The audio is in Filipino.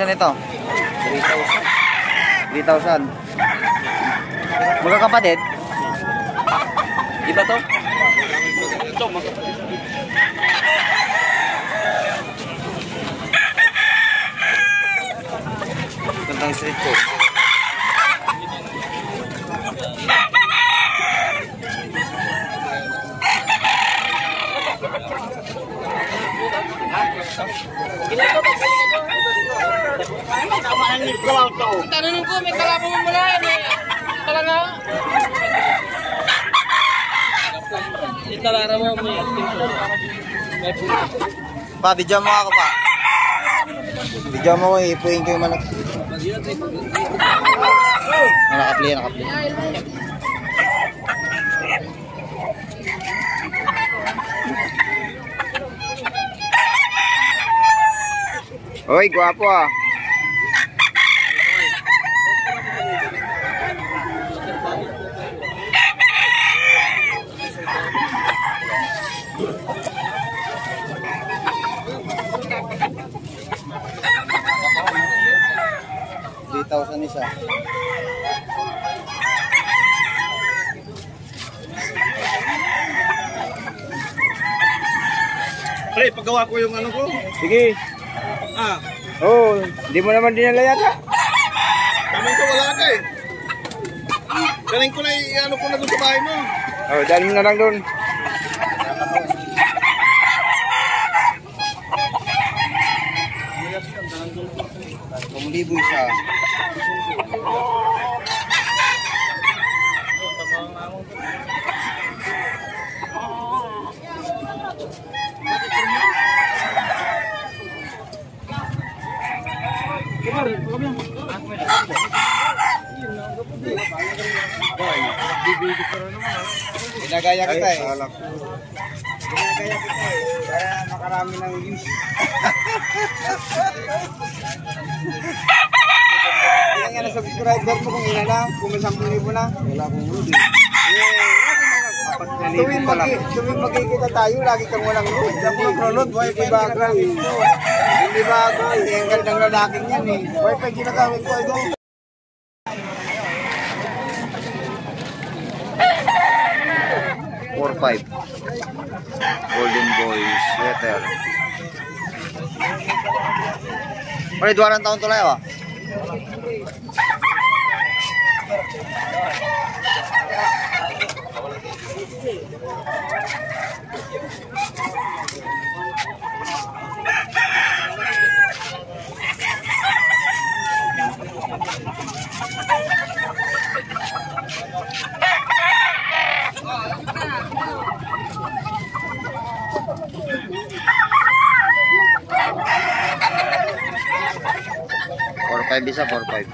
Saan ito? 3,000. 3,000. Magkakapatid? Iba to? Ito, magkakapatid. Gandang street food. Tanong ko, may kalabo mo mula yan eh. Talaga? Italara mo, may Pa, video mo ako pa. Video mo ko, ipuin ko yung manok. Nakapli, nakapli. Hoy, gwapo ah. $3,000 isa. Pre, paggawa ko yung ano ko. Sige. Ah. Oh, hindi mo naman dinala yata. Kaming ko wala ka eh. Galing ko na ano ko na doon sa bahay mo. Oh, dali mo na lang doon. Libo isa. Ginagaya kita eh. Ginagaya kita eh. Kaya makarami ng views. Ilan nga na subscriber mo kung ilan na? Kung may 10,000 na? Wala akong load eh. Tuwing magkikita tayo, lagi kang walang load. Hindi ako nag-load, wifi background. Hindi bago eh. Ang gandang lalaking yan eh. Wifi ginagamit ko ito. $4,500 Golden Boy sweater. Pare, 2 tahun tulay ah. Bisa 4,500.